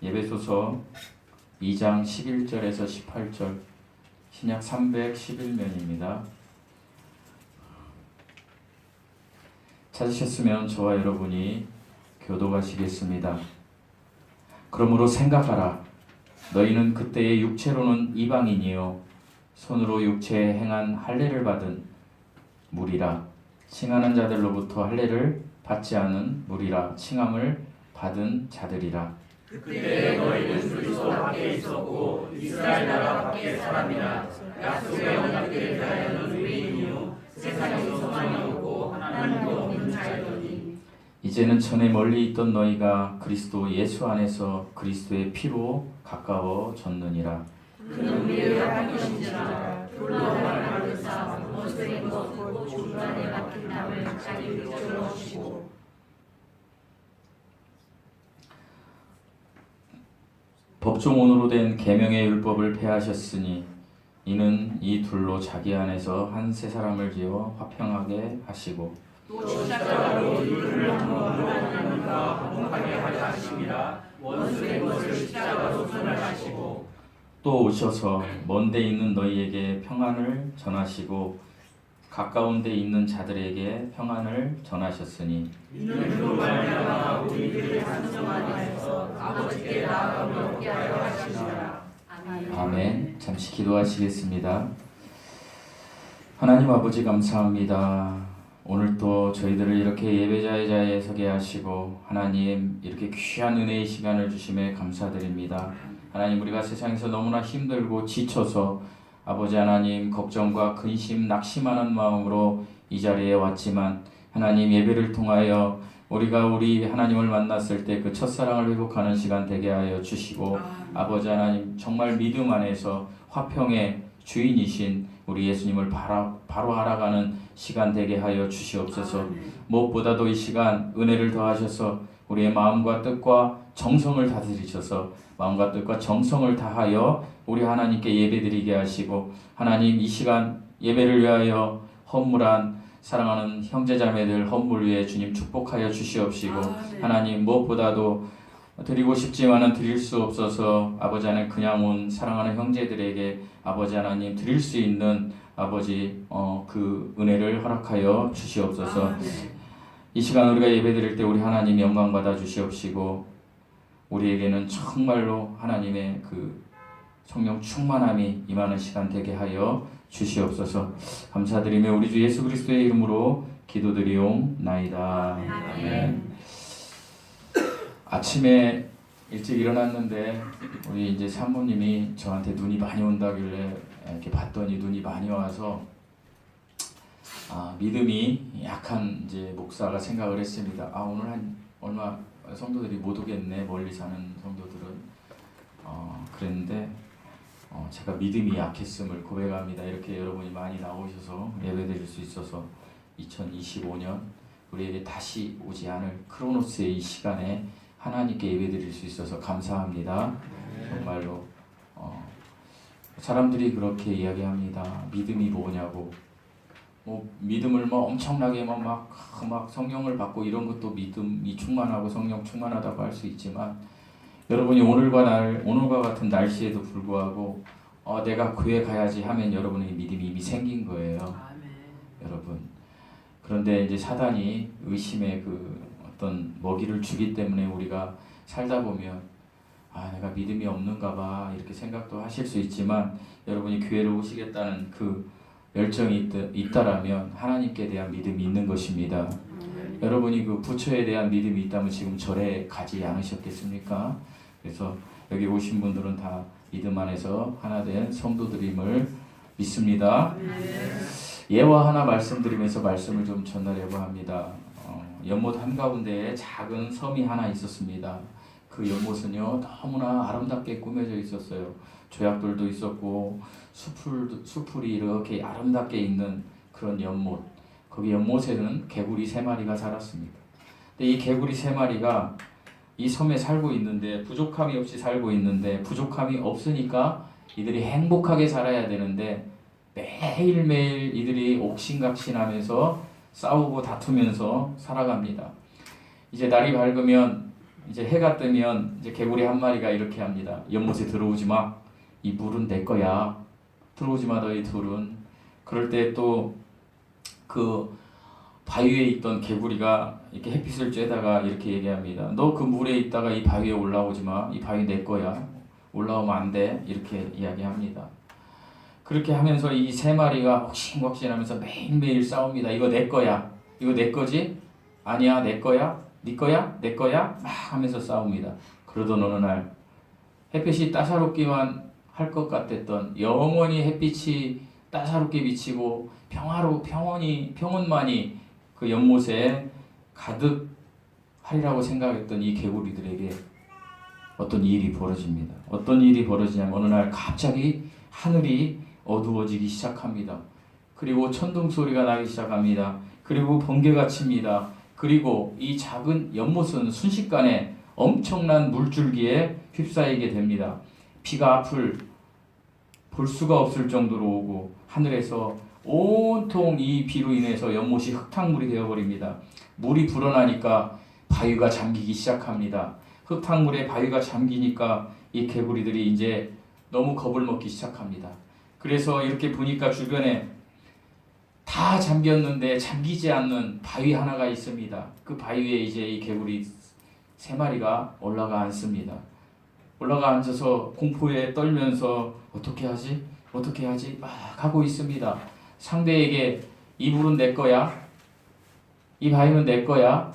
예배소서 2장 11절에서 18절 신약 311면입니다. 찾으셨으면 저와 여러분이 교독하시겠습니다. 그러므로 생각하라. 너희는 그때의 육체로는 이방인이요 손으로 육체에 행한 할례를 받은 무리라. 칭하는 자들로부터 할례를 받지 않은 무리라. 칭함을 받은 자들이라. 그때 너희는 그리스도 밖에 있었고 이스라엘 나라 밖의 사람이라. 약속의 언약에 대하여는 유인이요 세상에 소망이 없고 하나님도 없는 자이더니 이제는 전에 멀리 있던 너희가 그리스도 예수 안에서 그리스도의 피로 가까워졌느니라. 그는 우리의 하나님이시라. 돌로 말하는 사 원수의 것 중간에 막힌 담을 자기 위쪽으로 오시고 법조문으로 된 계명의 율법을 폐하셨으니 이는 이 둘로 자기 안에서 한 세 사람을 지어 화평하게 하시고 또 십자가로 이를 하나님과 화목하게 하려 하심이라. 원수의 것을 십자가로 선언하시고 또 오셔서 먼 데 있는 너희에게 평안을 전하시고 가까운 데 있는 자들에게 평안을 전하셨으니 이는 그로 말미암아 우리들의 산성 안에서 아버지께 나아감을 얻게 하려 하시니라. 아멘. 잠시 기도하시겠습니다. 하나님 아버지 감사합니다. 오늘 또 저희들을 이렇게 예배자의 자리에 서게 하시고 하나님 이렇게 귀한 은혜의 시간을 주심에 감사드립니다. 하나님 우리가 세상에서 너무나 힘들고 지쳐서 아버지 하나님 걱정과 근심 낙심하는 마음으로 이 자리에 왔지만 하나님 예배를 통하여 우리가 우리 하나님을 만났을 때 그 첫사랑을 회복하는 시간 되게 하여 주시고 아버지 하나님 정말 믿음 안에서 화평의 주인이신 우리 예수님을 바로 알아가는 시간 되게 하여 주시옵소서. 무엇보다도 이 시간 은혜를 더하셔서 우리의 마음과 뜻과 정성을 다스리셔서 마음과 뜻과 정성을 다하여 우리 하나님께 예배드리게 하시고 하나님 이 시간 예배를 위하여 헌물한 사랑하는 형제자매들 헌물 위에 주님 축복하여 주시옵시고 하나님 무엇보다도 드리고 싶지만은 드릴 수 없어서 아버지 하나님 그냥 온 사랑하는 형제들에게 아버지 하나님 드릴 수 있는 아버지 그 은혜를 허락하여 주시옵소서. 이 시간 우리가 예배드릴 때 우리 하나님 영광 받아 주시옵시고 우리에게는 정말로 하나님의 그 성령 충만함이 임하는 시간 되게 하여 주시옵소서. 감사드리며 우리 주 예수 그리스도의 이름으로 기도드리옵나이다. 아멘. 아침에 일찍 일어났는데 우리 이제 사모님이 저한테 눈이 많이 온다길래 이렇게 봤더니 눈이 많이 와서 믿음이 약한 이제 목사가 생각을 했습니다. 오늘 한 얼마 성도들이 못 오겠네, 멀리 사는 성도들은. 그랬는데 제가 믿음이 약했음을 고백합니다. 이렇게 여러분이 많이 나오셔서 예배드릴 수 있어서 2025년 우리에게 다시 오지 않을 크로노스의 이 시간에 하나님께 예배드릴 수 있어서 감사합니다. 정말로 사람들이 그렇게 이야기합니다. 믿음이 뭐냐고. 믿음을 엄청나게 막 성령을 받고 이런 것도 믿음이 충만하고 성령 충만하다고 할 수 있지만 여러분이 오늘과 같은 날씨에도 불구하고 내가 교회 가야지 하면 여러분의 믿음이 이미 생긴 거예요. 여러분. 그런데 이제 사단이 의심의 그 어떤 먹이를 주기 때문에 우리가 살다 보면 내가 믿음이 없는가 봐 이렇게 생각도 하실 수 있지만 여러분이 교회를 오시겠다는 그 열정이 있다라면 하나님께 대한 믿음이 있는 것입니다. 여러분이 그 부처에 대한 믿음이 있다면 지금 절에 가지 않으셨겠습니까? 그래서 여기 오신 분들은 다 믿음 안에서 하나 된 성도들임을 믿습니다. 예화 하나 말씀드리면서 말씀을 좀 전하려고 합니다. 연못 한가운데에 작은 섬이 하나 있었습니다. 그 연못은요 너무나 아름답게 꾸며져 있었어요. 조약돌도 있었고 수풀이 이렇게 아름답게 있는 그런 연못. 거기 연못에는 개구리 3마리가 살았습니다. 근데 이 개구리 3마리가 이 섬에 살고 있는데 부족함이 없이 살고 있는데 부족함이 없으니까 이들이 행복하게 살아야 되는데 매일매일 이들이 옥신각신하면서 싸우고 다투면서 살아갑니다. 이제 날이 밝으면 이제 해가 뜨면 이제 개구리 한 마리가 이렇게 합니다. 연못에 들어오지 마. 이 물은 내 거야. 들어오지 마 너희 둘은. 그럴 때 또 그 바위에 있던 개구리가 이렇게 햇빛을 쬐다가 이렇게 얘기합니다. 너 그 물에 있다가 이 바위에 올라오지 마. 이 바위 내 거야. 올라오면 안 돼. 이렇게 이야기합니다. 그렇게 하면서 이 세 마리가 혹신혹신하면서 매일매일 싸웁니다. 이거 내 거야. 이거 내 거지? 아니야, 내 거야. 네 거야? 내 거야? 막 하면서 싸웁니다. 그러던 어느 날 햇빛이 따사롭기만 할 것 같았던, 영원히 햇빛이 따사롭게 비치고 평온만이 그 연못에 가득하리라고 생각했던 이 개구리들에게 어떤 일이 벌어집니다. 어떤 일이 벌어지냐면 어느 날 갑자기 하늘이 어두워지기 시작합니다. 그리고 천둥 소리가 나기 시작합니다. 그리고 번개가 칩니다. 그리고 이 작은 연못은 순식간에 엄청난 물줄기에 휩싸이게 됩니다. 비가 앞을 볼 수가 없을 정도로 오고 하늘에서 온통 이 비로 인해서 연못이 흙탕물이 되어버립니다. 물이 불어나니까 바위가 잠기기 시작합니다. 흙탕물에 바위가 잠기니까 이 개구리들이 이제 너무 겁을 먹기 시작합니다. 그래서 이렇게 보니까 주변에 다 잠겼는데 잠기지 않는 바위 하나가 있습니다. 그 바위에 이제 이 개구리 세 마리가 올라가 앉습니다. 올라가 앉아서 공포에 떨면서 어떻게 하지? 막 하고 있습니다. 상대에게 이 물은 내 거야. 이 바위는 내 거야.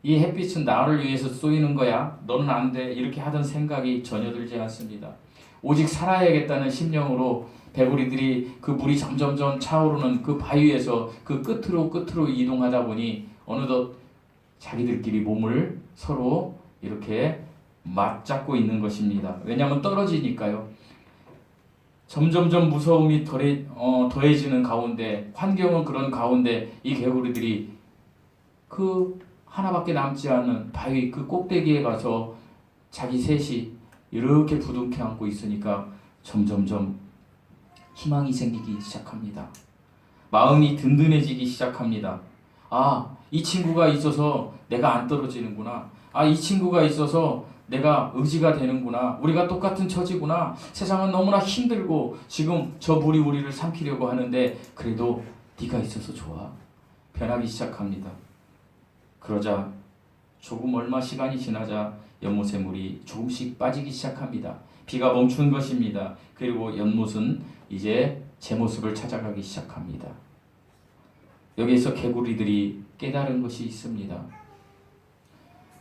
이 햇빛은 나를 위해서 쏘이는 거야. 너는 안 돼. 이렇게 하던 생각이 전혀 들지 않습니다. 오직 살아야겠다는 심령으로 개구리들이 그 물이 점점점 차오르는 그 바위에서 그 끝으로 이동하다 보니 어느덧 자기들끼리 몸을 서로 이렇게 맞잡고 있는 것입니다. 왜냐하면 떨어지니까요. 점점점 무서움이 더해지는 가운데, 환경은 그런 가운데 이 개구리들이 그 하나밖에 남지 않은 바위 그 꼭대기에 가서 자기 셋이 이렇게 부둥켜 안고 있으니까 점점점 희망이 생기기 시작합니다. 마음이 든든해지기 시작합니다. 아, 이 친구가 있어서 내가 안 떨어지는구나. 아, 이 친구가 있어서 내가 의지가 되는구나. 우리가 똑같은 처지구나. 세상은 너무나 힘들고 지금 저 물이 우리를 삼키려고 하는데 그래도 네가 있어서 좋아. 변하기 시작합니다. 그러자 얼마 시간이 지나자 연못의 물이 조금씩 빠지기 시작합니다. 비가 멈춘 것입니다. 그리고 연못은 이제 제 모습을 찾아가기 시작합니다. 여기에서 개구리들이 깨달은 것이 있습니다.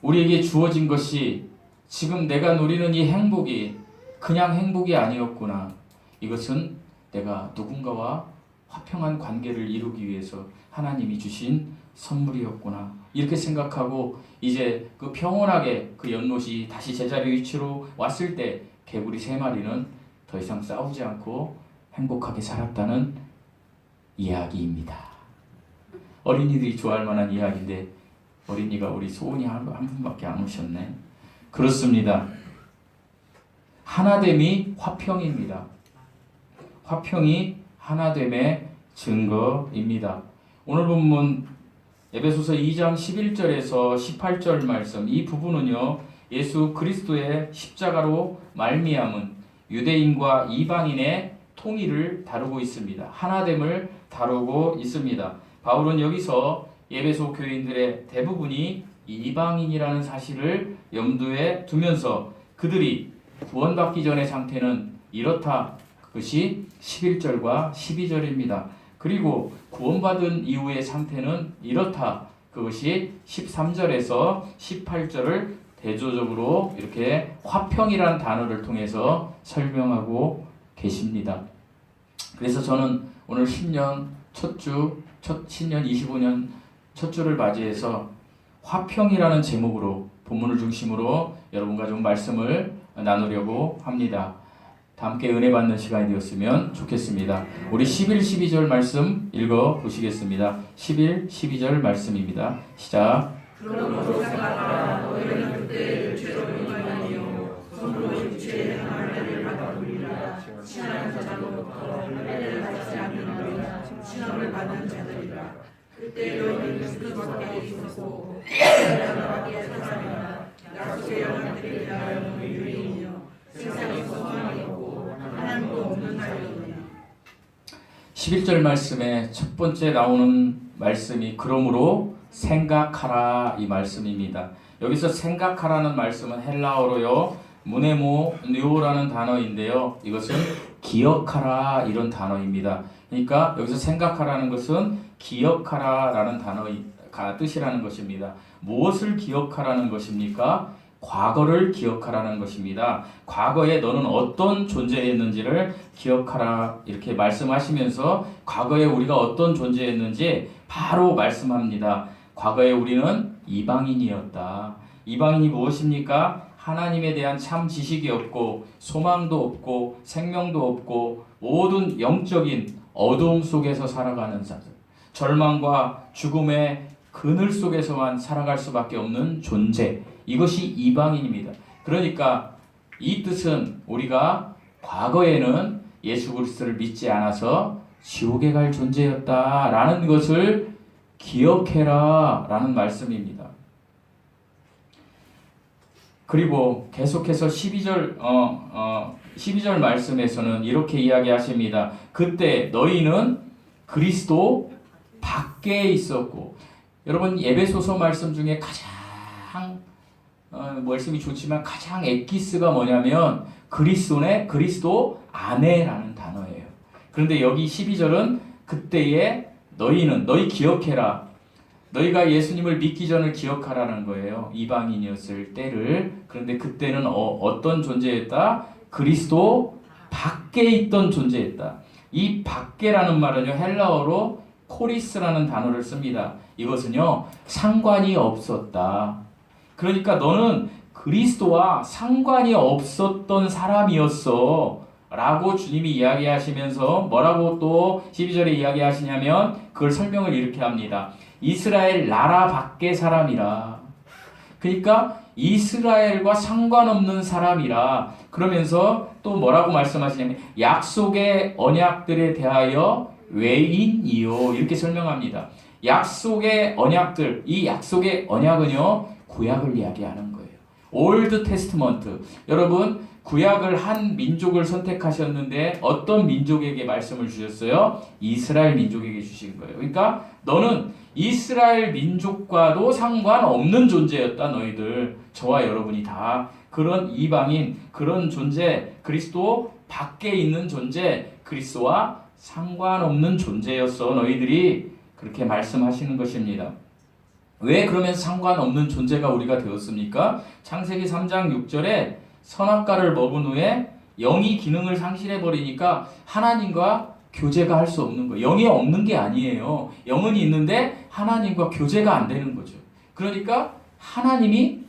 우리에게 주어진 것이 지금 내가 누리는 이 행복이 그냥 행복이 아니었구나. 이것은 내가 누군가와 화평한 관계를 이루기 위해서 하나님이 주신 선물이었구나. 이렇게 생각하고 이제 그 평온하게 그 연못이 다시 제자리 위치로 왔을 때 개구리 세 마리는 더 이상 싸우지 않고 행복하게 살았다는 이야기입니다. 어린이들이 좋아할 만한 이야기인데 어린이가 우리 소은이 한 분밖에 안 오셨네. 그렇습니다. 하나됨이 화평입니다. 화평이 하나됨의 증거입니다. 오늘 본문 에베소서 2장 11절에서 18절 말씀, 이 부분은요 예수 그리스도의 십자가로 말미암은 유대인과 이방인의 통일을 다루고 있습니다. 하나됨을 다루고 있습니다. 바울은 여기서 에베소 교인들의 대부분이 이방인이라는 사실을 염두에 두면서 그들이 구원받기 전의 상태는 이렇다. 그것이 11절과 12절입니다. 그리고 구원받은 이후의 상태는 이렇다. 그것이 13절에서 18절을 대조적으로 이렇게 화평이라는 단어를 통해서 설명하고 계십니다. 그래서 저는 오늘 신년 첫 신년 25년 첫 주를 맞이해서 화평이라는 제목으로 본문을 중심으로 여러분과 좀 말씀을 나누려고 합니다. 다 함께 은혜 받는 시간이 되었으면 좋겠습니다. 우리 11, 12절 말씀 읽어 보시겠습니다. 11, 12절 말씀입니다. 시작. 그러므로 생각하라. 너희는 그때 죄로 인하여 손으로 육체의 하나님을 받아들이라. 신앙을 가져로부터 은혜를 받지 않는 신앙을 받는 자들이라. 그때 너희는 그리스도 밖에 있었고 하나님 밖에 사람이라. 약속의 영혼들에 대하여는 의인이요 세상에 소망이 없고 하나님도 없는 자이오니. 11절 말씀에 첫 번째 나오는 말씀이 그러므로 생각하라 이 말씀입니다. 여기서 생각하라는 말씀은 헬라어로요 무네모니오라는 단어인데요. 이것은 기억하라 이런 단어입니다. 그러니까 여기서 생각하라는 것은 기억하라라는 단어가 뜻이라는 것입니다. 무엇을 기억하라는 것입니까? 과거를 기억하라는 것입니다. 과거에 너는 어떤 존재였는지를 기억하라 이렇게 말씀하시면서 과거에 우리가 어떤 존재였는지 바로 말씀합니다. 과거에 우리는 이방인이었다. 이방인이 무엇입니까? 하나님에 대한 참 지식이 없고 소망도 없고 생명도 없고 모든 영적인 어두움 속에서 살아가는 자들, 절망과 죽음의 그늘 속에서만 살아갈 수밖에 없는 존재, 이것이 이방인입니다. 그러니까 이 뜻은 우리가 과거에는 예수 그리스도를 믿지 않아서 지옥에 갈 존재였다라는 것을 기억해라 라는 말씀입니다. 그리고 계속해서 12절 말씀에서는 이렇게 이야기하십니다. 그때 너희는 그리스도 밖에 있었고, 여러분 에베소서 말씀 중에 가장 말씀이 좋지만 가장 엑기스가 뭐냐면 그리스도 안에라는 단어예요. 그런데 여기 12절은 그때에 너희는, 너희 기억해라. 너희가 예수님을 믿기 전을 기억하라는 거예요. 이방인이었을 때를. 그런데 그때는 어떤 존재였다? 그리스도 밖에 있던 존재였다. 이 밖에라는 말은요 헬라어로 코리스라는 단어를 씁니다. 이것은요 상관이 없었다. 그러니까 너는 그리스도와 상관이 없었던 사람이었어 라고 주님이 이야기하시면서 뭐라고 또 12절에 이야기하시냐면 그걸 설명을 이렇게 합니다. 이스라엘 나라 밖의 사람이라. 그러니까 이스라엘과 상관없는 사람이라. 그러면서 또 뭐라고 말씀하시냐면 약속의 언약들에 대하여 외인이요 이렇게 설명합니다. 약속의 언약들, 이 약속의 언약은요 구약을 이야기하는 거예요. 올드 테스트먼트. 여러분 구약을 한 민족을 선택하셨는데 어떤 민족에게 말씀을 주셨어요? 이스라엘 민족에게 주신 거예요. 그러니까 너는 이스라엘 민족과도 상관없는 존재였다. 너희들, 저와 여러분이 다 그런 이방인, 그런 존재, 그리스도 밖에 있는 존재, 그리스도와 상관없는 존재였어. 너희들이 그렇게 말씀하시는 것입니다. 왜 그러면 상관없는 존재가 우리가 되었습니까? 창세기 3장 6절에 선악과를 먹은 후에 영이 기능을 상실해버리니까 하나님과 교제가 할 수 없는 거예요. 영이 없는 게 아니에요. 영은 있는데 하나님과 교제가 안 되는 거죠. 그러니까 하나님이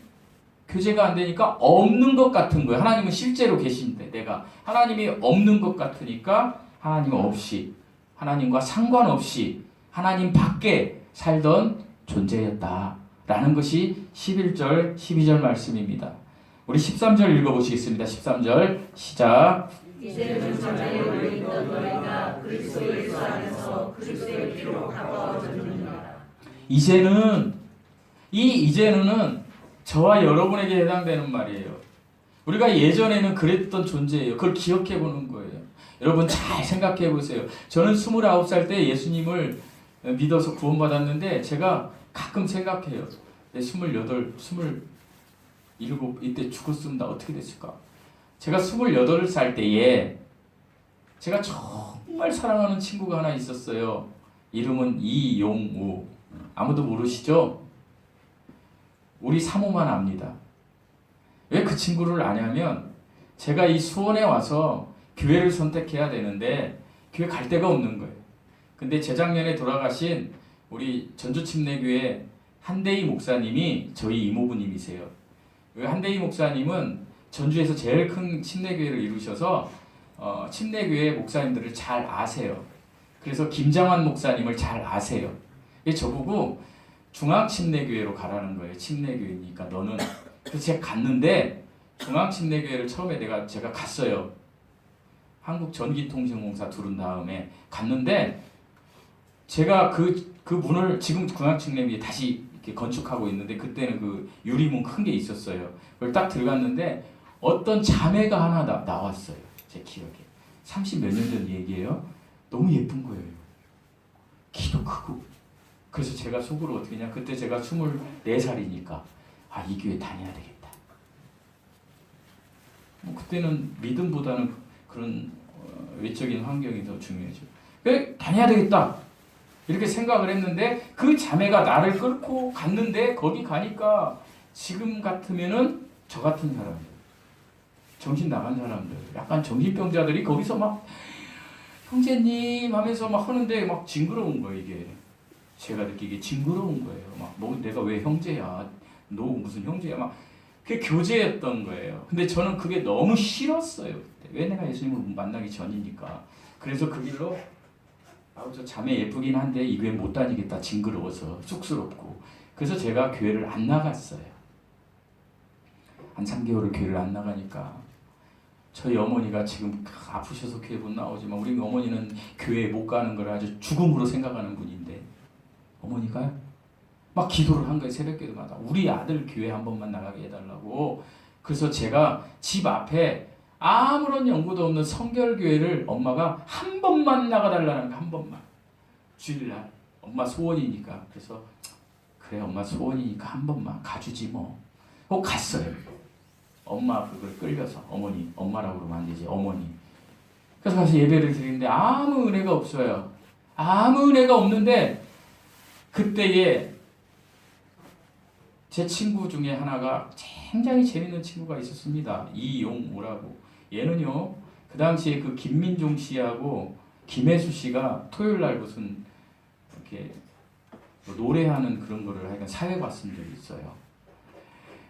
교제가 안 되니까 없는 것 같은 거예요. 하나님은 실제로 계신데 내가 하나님이 없는 것 같으니까 하나님 없이, 하나님과 상관없이 하나님 밖에 살던 존재였다라는 것이 11절, 12절 말씀입니다. 우리 13절 읽어보시겠습니다. 13절 시작. 이제는 전에 우리 있던 너희가 그리스도 예수 안에서 그리스도의 피로 가까워졌느니라. 이제는 저와 여러분에게 해당되는 말이에요. 우리가 예전에는 그랬던 존재예요. 그걸 기억해 보는 거예요. 여러분 잘 생각해 보세요. 저는 29살 때 예수님을 믿어서 구원받았는데 제가 가끔 생각해요. 내 28, 27 이때 죽었으면 나 어떻게 됐을까? 제가 28살 때에 제가 정말 사랑하는 친구가 하나 있었어요. 이름은 이용우. 아무도 모르시죠? 우리 사모만 압니다. 왜 그 친구를 아냐면 제가 이 수원에 와서 교회를 선택해야 되는데 교회 갈 데가 없는 거예요. 근데 재작년에 돌아가신 우리 전주침례교회 한대희 목사님이 저희 이모부님이세요. 한대희 목사님은 전주에서 제일 큰 침례교회를 이루셔서 침례교회 목사님들을 잘 아세요. 그래서 김장환 목사님을 잘 아세요. 저보고 중앙침례교회로 가라는 거예요. 침례교회니까 너는. 그래서 제가 갔는데 중앙침례교회를 처음에 제가 갔어요. 한국전기통신공사 들은 다음에 갔는데 제가 그 문을 지금 중앙침례교회 다시 이렇게 건축하고 있는데 그때는 그 유리문 큰 게 있었어요. 그걸 딱 들어갔는데 어떤 자매가 하나 나왔어요. 제 기억에 30 몇 년 전 얘기예요. 너무 예쁜 거예요. 키도 크고. 그래서 제가 속으로 어떻게 했냐, 그때 제가 24살이니까 이 교회 다녀야 되겠다. 그때는 믿음보다는 그런 외적인 환경이 더 중요해져. 왜 다녀야 되겠다 이렇게 생각을 했는데, 그 자매가 나를 끌고 갔는데 거기 가니까 지금 같으면은 저 같은 사람들, 정신 나간 사람들, 약간 정신병자들이 거기서 막 형제님 하면서 막 하는데 막 징그러운 거예요. 이게 제가 느끼기에 징그러운 거예요. 막 뭐 내가 왜 형제야, 너 무슨 형제야, 막 그게 교제였던 거예요. 근데 저는 그게 너무 싫었어요. 그때. 왜 내가 예수님을 만나기 전이니까. 그래서 그 길로 저 자매 예쁘긴 한데 이 교회 못 다니겠다, 징그러워서, 쑥스럽고. 그래서 제가 교회를 안 나갔어요. 한 3개월을 교회를 안 나가니까 저희 어머니가 지금 아프셔서 교회 못 나오지만, 우리 어머니는 교회에 못 가는 걸 아주 죽음으로 생각하는 분인데, 어머니가 막 기도를 한 거예요. 새벽기도마다 우리 아들 교회 한 번만 나가게 해달라고. 그래서 제가 집 앞에 아무런 연고도 없는 성결교회를 엄마가 한 번만 나가달라는 거, 한 번만, 주일날 엄마 소원이니까. 그래서 그래 엄마 소원이니까 한 번만 가주지 뭐. 갔어요. 엄마 그걸 끌려서, 어머니, 엄마라고 그러면 안 되지, 어머니. 그래서 가서 예배를 드리는데 아무 은혜가 없어요. 아무 은혜가 없는데, 그때에 제 친구 중에 하나가 굉장히 재밌는 친구가 있었습니다. 이용우라고. 얘는요, 그 당시에 그 김민종 씨하고 김혜수 씨가 토요일 날 무슨 이렇게 뭐 노래하는 그런 거를 하여간 사회 봤은 적이 있어요.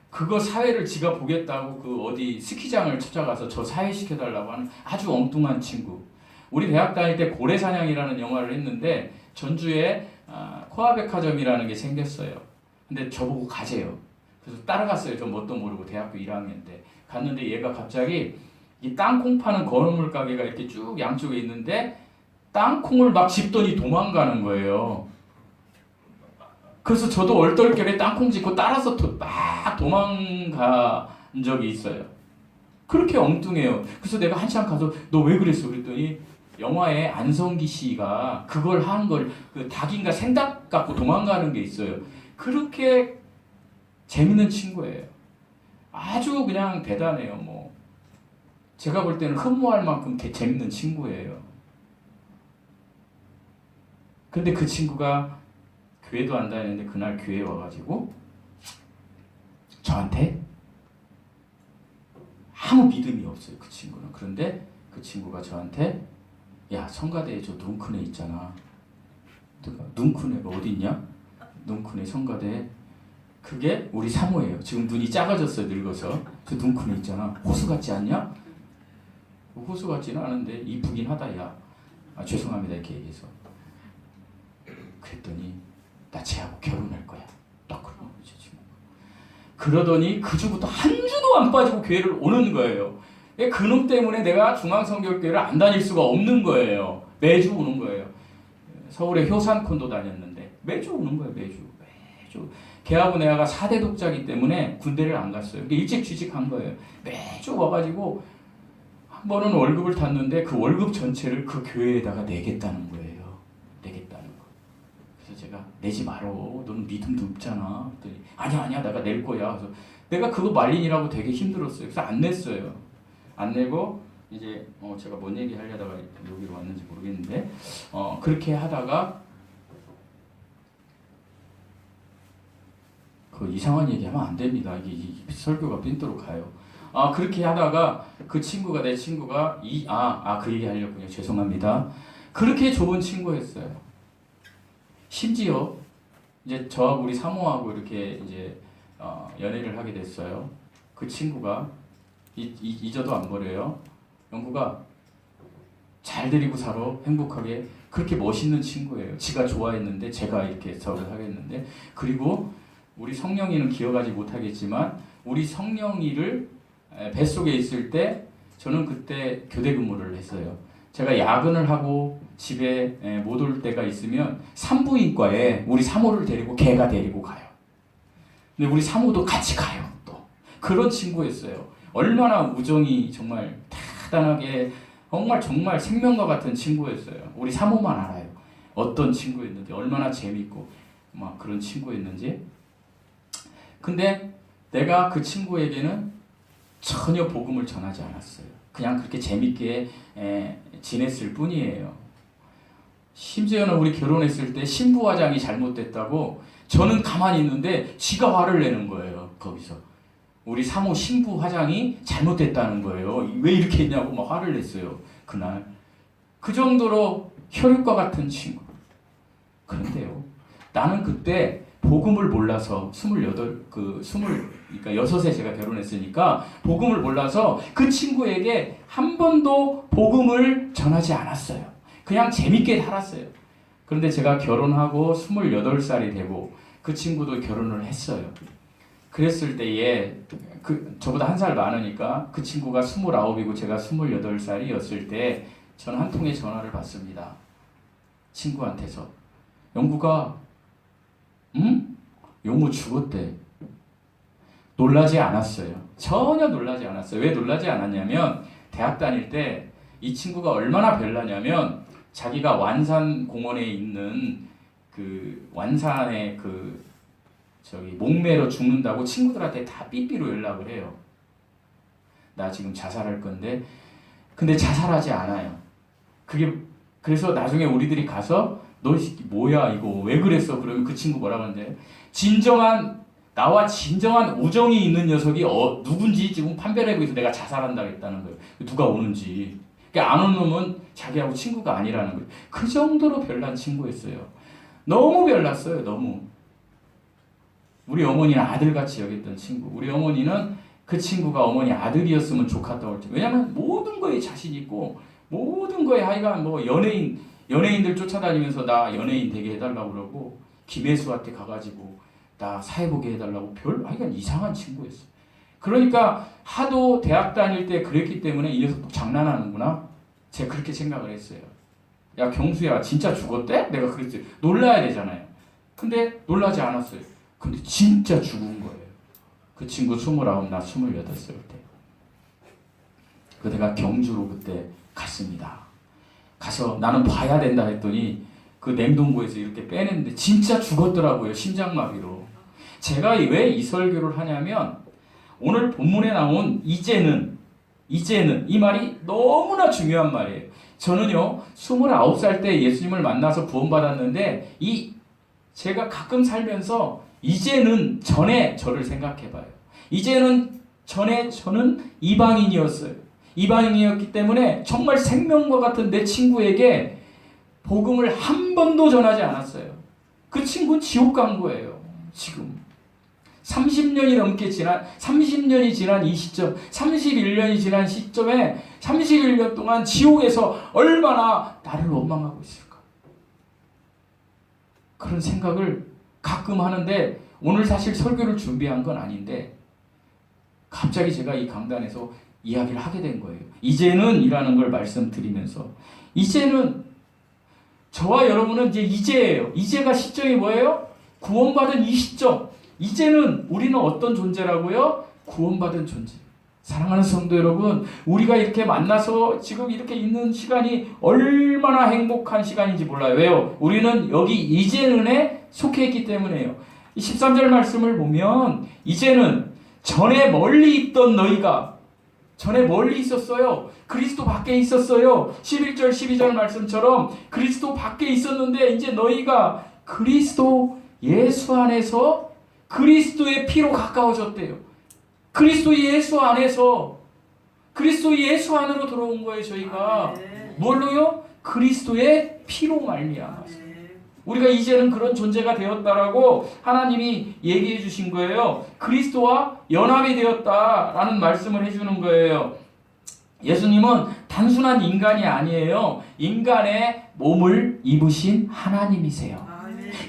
그거 사회를 지가 보겠다고 그 어디 스키장을 찾아가서 저 사회 시켜달라고 하는 아주 엉뚱한 친구. 우리 대학 다닐 때 고래사냥이라는 영화를 했는데 전주에 코아백화점이라는 게 생겼어요. 근데 저보고 가재요. 그래서 따라갔어요. 저 뭣도 모르고 대학교 1학년 때 갔는데, 얘가 갑자기 이 땅콩 파는 건어물 가게가 이렇게 쭉 양쪽에 있는데 땅콩을 막 집더니 도망가는 거예요. 그래서 저도 얼떨결에 땅콩 짚고 따라서 막 도망간 적이 있어요. 그렇게 엉뚱해요. 그래서 내가 한참 가서 너 왜 그랬어? 그랬더니 영화에 안성기 씨가 그걸 한 걸, 그 닭인가 생닭 갖고 도망가는 게 있어요. 그렇게 재밌는 친구예요. 아주 그냥 대단해요. 뭐 제가 볼 때는 흠모할 만큼 재밌는 친구예요. 근데 그 친구가 교회도 안 다니는데 그날 교회에 와가지고 저한테 아무 믿음이 없어요. 그 친구는. 그런데 그 친구가 저한테, 야 성가대에 저 눈 큰 애 있잖아. 눈 큰 애가 어디 있냐? 눈 큰 애 성가대에. 그게 우리 사모예요. 지금 눈이 작아졌어요. 늙어서. 저 눈 큰 애 있잖아. 호수 같지 않냐? 호수 같지는 않은데 이쁘긴 하다 야. 죄송합니다 이렇게 얘기해서. 그랬더니 나 쟤하고 결혼할 거야. 딱 그러는 거죠 지금. 그러더니 그 주부터 한 주도 안 빠지고 교회를 오는 거예요. 그놈 때문에 내가 중앙성결교회를 안 다닐 수가 없는 거예요. 매주 오는 거예요. 서울에 효산콘도 다녔는데 매주 오는 거예요. 매주. 걔하고 내가 4대 독자기 때문에 군대를 안 갔어요. 일찍 취직한 거예요. 매주 와가지고 한 번은 월급을 탔는데 그 월급 전체를 그 교회에다가 내겠다는 거예요. 내겠다는 거. 그래서 제가 내지 말어. 너는 믿음도 없잖아. 그랬더니 아니야 내가 낼 거야. 그래서 내가 그거 말린이라고 되게 힘들었어요. 그래서 안 냈어요. 안 내고 이제 제가 뭔 얘기 하려다가 여기로 왔는지 모르겠는데 그렇게 하다가 그 이상한 얘기하면 안 됩니다. 이게 설교가 빈도로 가요. 그렇게 하다가 그 친구가, 내 친구가 그 얘기 하려군요. 죄송합니다. 그렇게 좋은 친구였어요. 심지어 이제 저하고 우리 사모하고 이렇게 이제 연애를 하게 됐어요. 그 친구가 잊어도 안 버려요. 영구가 잘 데리고 살아, 행복하게. 그렇게 멋있는 친구예요. 지가 좋아했는데 제가 이렇게 저를 하겠는데. 그리고 우리 성령이는 기억하지 못하겠지만 우리 성령이를 뱃속에 있을 때 저는 그때 교대 근무를 했어요. 제가 야근을 하고 집에 못 올 때가 있으면 산부인과에 우리 사모를 데리고 걔가 데리고 가요. 근데 우리 사모도 같이 가요. 또 그런 친구였어요. 얼마나 우정이 정말 대단하게 정말 생명과 같은 친구였어요. 우리 사모만 알아요. 어떤 친구였는지, 얼마나 재밌고 막 그런 친구였는지. 근데 내가 그 친구에게는 전혀 복음을 전하지 않았어요. 그냥 그렇게 재밌게 지냈을 뿐이에요. 심지어는 우리 결혼했을 때 신부 화장이 잘못됐다고 저는 가만히 있는데 지가 화를 내는 거예요. 거기서 우리 사모 신부 화장이 잘못됐다는 거예요. 왜 이렇게 했냐고 막 화를 냈어요. 그날 그 정도로 혈육과 같은 친구. 그런데요, 나는 그때 복음을 몰라서 그러니까 6에 제가 결혼했으니까 복음을 몰라서 그 친구에게 한 번도 복음을 전하지 않았어요. 그냥 재밌게 살았어요. 그런데 제가 결혼하고 28살이 되고 그 친구도 결혼을 했어요. 그랬을 때에 저보다 1살 많으니까 그 친구가 29이고 제가 28살이었을 때 저는 한 통의 전화를 받습니다. 친구한테서. 영구가 용우 죽었대. 놀라지 않았어요. 전혀 놀라지 않았어요. 왜 놀라지 않았냐면 대학 다닐 때 이 친구가 얼마나 별나냐면 자기가 완산 공원에 있는 그 완산에 목매로 죽는다고 친구들한테 다 삐삐로 연락을 해요. 나 지금 자살할 건데. 근데 자살하지 않아요. 그래서 나중에 우리들이 가서 너 뭐야 이거 왜 그랬어? 그러면 그 친구 뭐라고 하는데 나와 진정한 우정이 있는 녀석이 누군지 지금 판별하고 있어. 내가 자살한다고 했다는 거예요. 누가 오는지. 그러니까 안 오는 놈은 자기하고 친구가 아니라는 거예요. 그 정도로 별난 친구였어요. 너무 별났어요. 너무. 우리 어머니는 아들같이 여겼던 친구. 우리 어머니는 그 친구가 어머니 아들이었으면 좋겠다고 했죠. 왜냐면 모든 거에 자신 있고 모든 거에 하여간 연예인들 쫓아다니면서 나 연예인 되게 해달라고 그러고 김혜수한테 가가지고 나 사회 보게 해달라고 하여간 이상한 친구였어요. 그러니까 하도 대학 다닐 때 그랬기 때문에 이 녀석 또 장난하는구나. 제가 그렇게 생각을 했어요. 야 경수야 진짜 죽었대? 내가 그랬어요. 놀라야 되잖아요. 근데 놀라지 않았어요. 근데 진짜 죽은 거예요. 그 친구 29, 나 28살 때. 내가 경주로 그때 갔습니다. 가서 나는 봐야 된다 했더니 그 냉동고에서 이렇게 빼냈는데 진짜 죽었더라고요. 심장마비로. 제가 왜 이 설교를 하냐면 오늘 본문에 나온 이제는 이 말이 너무나 중요한 말이에요. 저는요 29살 때 예수님을 만나서 구원받았는데 제가 가끔 살면서 이제는 전에 저를 생각해봐요. 이제는 전에 저는 이방인이었어요. 이방인이었기 때문에 정말 생명과 같은 내 친구에게 복음을 한 번도 전하지 않았어요. 그 친구는 지옥 간 거예요. 지금 30년이 지난 이 시점, 31년이 지난 시점에 31년 동안 지옥에서 얼마나 나를 원망하고 있을까? 그런 생각을 가끔 하는데 오늘 사실 설교를 준비한 건 아닌데 갑자기 제가 이 강단에서 이야기를 하게 된 거예요. 이제는 이라는 걸 말씀드리면서 이제는 저와 여러분은 이제예요. 이제가 시점이 뭐예요? 구원받은 이 시점. 이제는 우리는 어떤 존재라고요? 구원받은 존재. 사랑하는 성도 여러분, 우리가 이렇게 만나서 지금 이렇게 있는 시간이 얼마나 행복한 시간인지 몰라요. 왜요? 우리는 여기 이제는에 속해 있기 때문에요. 13절 말씀을 보면 이제는 전에 멀리 있던 너희가 전에 멀리 있었어요. 그리스도 밖에 있었어요. 11절 12절 말씀처럼 그리스도 밖에 있었는데 이제 너희가 그리스도 예수 안에서 그리스도의 피로 가까워졌대요. 그리스도 예수 안에서 그리스도 예수 안으로 들어온 거예요. 저희가 뭘로요? 그리스도의 피로 말미암아서 우리가 이제는 그런 존재가 되었다라고 하나님이 얘기해 주신 거예요. 그리스도와 연합이 되었다라는 말씀을 해주는 거예요. 예수님은 단순한 인간이 아니에요. 인간의 몸을 입으신 하나님이세요.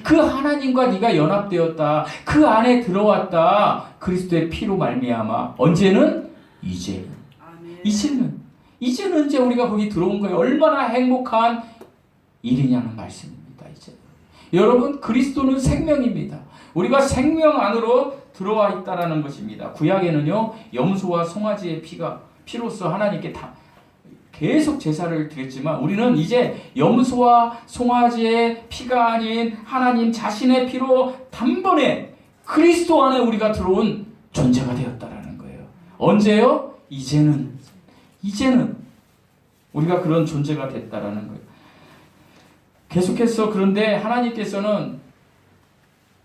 그 하나님과 네가 연합되었다. 그 안에 들어왔다. 그리스도의 피로 말미암아. 언제는? 이제는. 이제는 이제 우리가 거기 들어온 거예요. 얼마나 행복한 일이냐는 말씀입니다. 이제 여러분 그리스도는 생명입니다. 우리가 생명 안으로 들어와 있다라는 것입니다. 구약에는요 염소와 송아지의 피로써 하나님께 다 계속 제사를 드렸지만 우리는 이제 염소와 송아지의 피가 아닌 하나님 자신의 피로 단번에 그리스도 안에 우리가 들어온 존재가 되었다라는 거예요. 언제요? 이제는 우리가 그런 존재가 됐다라는 거예요. 계속해서 그런데 하나님께서는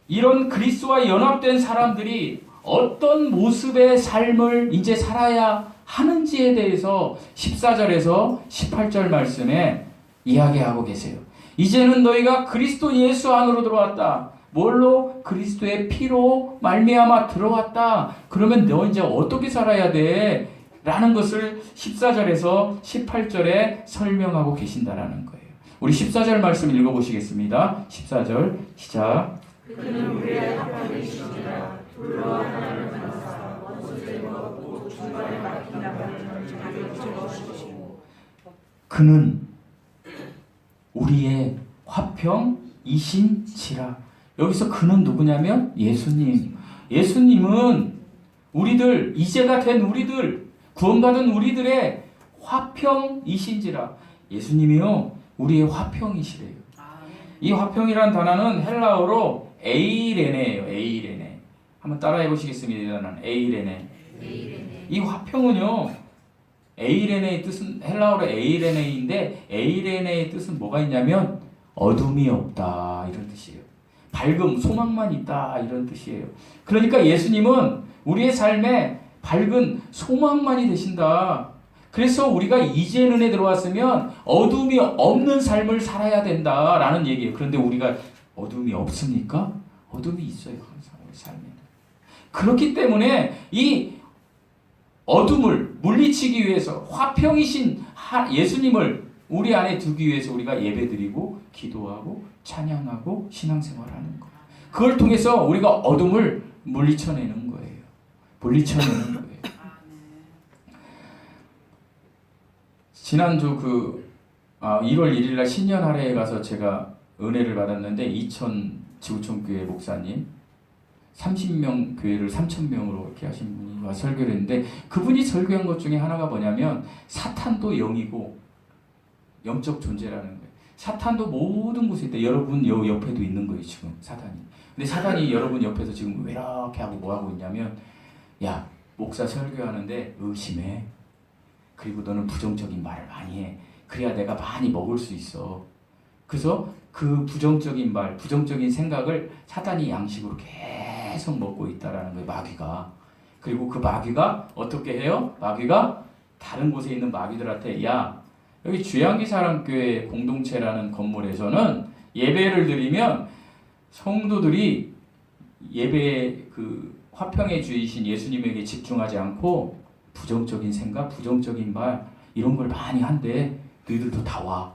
이런 그리스도와 연합된 사람들이 어떤 모습의 삶을 이제 살아야 하는지에 대해서 14절에서 18절 말씀에 이야기하고 계세요. 이제는 너희가 그리스도 예수 안으로 들어왔다. 뭘로? 그리스도의 피로 말미암아 들어왔다. 그러면 너 이제 어떻게 살아야 돼? 라는 것을 14절에서 18절에 설명하고 계신다라는 거예요. 우리 14절 말씀 읽어보시겠습니다. 14절 시작. 그는 우리의 합당이시니라. 불로 하나님을 만나사 원수를 먹고 중간에 막힌 나무를 자기를 적어주시고. 그는 우리의 화평이신지라. 여기서 그는 누구냐면 예수님. 예수님은 우리들, 이제가 된 우리들, 구원받은 우리들의 화평이신지라. 예수님이요 우리의 화평이시래요. 이 화평이란 단어는 헬라어로 에이레네예요. 에이레네. 한번 따라해 보시겠습니다. 에이레네. 이 화평은요 에이레네의 뜻은 헬라어로 에이레네인데 에이레네의 뜻은 뭐가 있냐면 어둠이 없다 이런 뜻이에요. 밝음, 소망만 있다 이런 뜻이에요. 그러니까 예수님은 우리의 삶에 밝은 소망만이 되신다. 그래서 우리가 이제 은혜에 들어왔으면 어둠이 없는 삶을 살아야 된다라는 얘기예요. 그런데 우리가 어둠이 없습니까? 어둠이 있어요. 항상 우리 삶에는. 그렇기 때문에 이 어둠을 물리치기 위해서 화평이신 예수님을 우리 안에 두기 위해서 우리가 예배드리고 기도하고 찬양하고 신앙생활하는 거예요. 그걸 통해서 우리가 어둠을 물리쳐내는 거예요. 물리쳐내는 거예요. 지난주 1월 1일 날 신년 할애에 가서 제가 은혜를 받았는데 이천 지구촌 교회 목사님 30명 교회를 3,000명으로 이렇게 하신 분이 와 설교를 했는데 그분이 설교한 것 중에 하나가 뭐냐면 사탄도 영이고 영적 존재라는 거예요. 사탄도 모든 곳에 있다. 여러분 옆에도 있는 거예요 지금 사탄이. 근데 사탄이 여러분 옆에서 지금 왜 이렇게 하고 뭐 하고 있냐면 야 목사 설교하는데 의심해. 그리고 너는 부정적인 말을 많이 해. 그래야 내가 많이 먹을 수 있어. 그래서 그 부정적인 말, 부정적인 생각을 사탄이 양식으로 계속 먹고 있다라는 거예요. 마귀가. 그리고 그 마귀가 어떻게 해요? 마귀가 다른 곳에 있는 마귀들한테 야 여기 주양기 사랑교회 공동체라는 건물에서는 예배를 드리면 성도들이 예배의 그 화평의 주이신 예수님에게 집중하지 않고 부정적인 생각, 부정적인 말 이런 걸 많이 한대. 너희들도 다 와.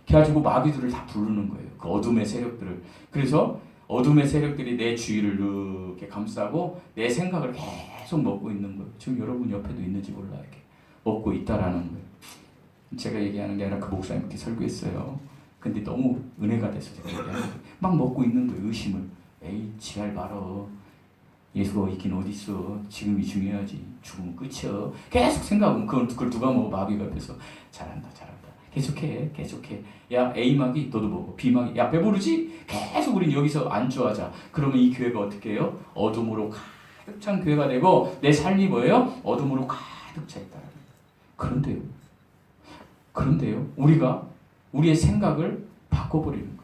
그래가지고 마귀들을 다 부르는 거예요. 그 어둠의 세력들을. 그래서 어둠의 세력들이 내 주위를 이렇게 감싸고 내 생각을 계속 먹고 있는 거예요. 지금 여러분 옆에도 있는지 몰라 이렇게 먹고 있다라는 거예요. 제가 얘기하는 게 아니라 그 목사님 이렇게 설교했어요. 근데 너무 은혜가 돼서 제가 얘기하는 거예요. 막 먹고 있는 거예요. 의심을. 에이 지랄 말어. 예수가 있긴 어딨어. 지금이 중요하지. 죽으면 끝이야. 계속 생각하면 그걸 누가 먹어. 마귀가 옆에서 잘한다. 계속해. 야 A막이 너도 먹어. B막이 야 배부르지? 계속 우린 여기서 안주하자. 그러면 이 교회가 어떻게 해요? 어둠으로 가득 찬 교회가 되고 내 삶이 뭐예요? 어둠으로 가득 차 있다. 그런데요. 우리가 우리의 생각을 바꿔버리는 거예요.